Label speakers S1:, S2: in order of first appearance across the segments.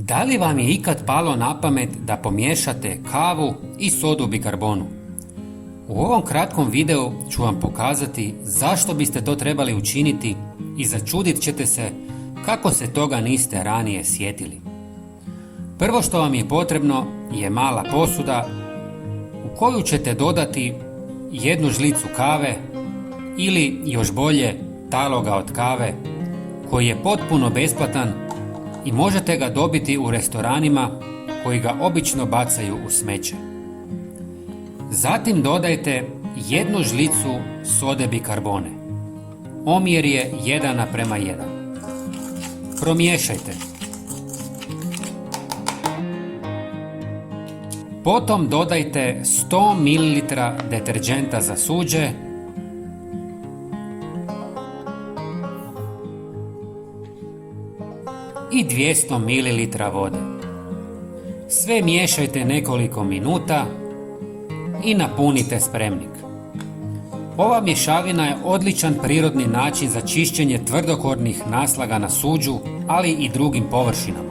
S1: Da li vam je ikad palo na pamet da pomiješate kavu i sodu bikarbonu? U ovom kratkom videu ću vam pokazati zašto biste to trebali učiniti i začudit ćete se kako se toga niste ranije sjetili. Prvo što vam je potrebno je mala posuda u koju ćete dodati jednu žlicu kave ili još bolje taloga od kave koji je potpuno besplatan i možete ga dobiti u restoranima koji ga obično bacaju u smeće. Zatim dodajte jednu žlicu sode bikarbone. Omjer je 1:1. Promiješajte. Potom dodajte 100 ml deterdženta za suđe i 200 ml vode. Sve miješajte nekoliko minuta i napunite spremnik. Ova mješavina je odličan prirodni način za čišćenje tvrdokornih naslaga na suđu, ali i drugim površinama.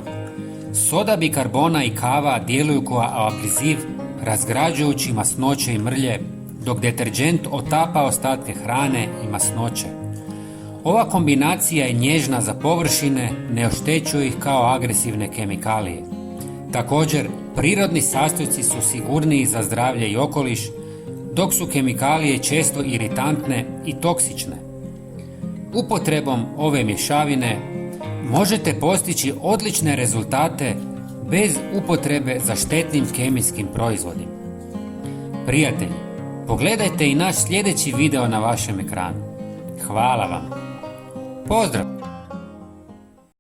S1: Soda bikarbona i kava djeluju kao apriziv, razgrađujući masnoće i mrlje, dok deterdžent otapa ostatke hrane i masnoće. Ova kombinacija je nježna za površine, ne oštećuje ih kao agresivne kemikalije. Također, prirodni sastojci su sigurniji za zdravlje i okoliš, dok su kemikalije često iritantne i toksične. Upotrebom ove mješavine možete postići odlične rezultate bez upotrebe za štetnim kemijskim proizvodima. Prijatelji, pogledajte i naš sljedeći video na vašem ekranu. Hvala vam. Pozdrav!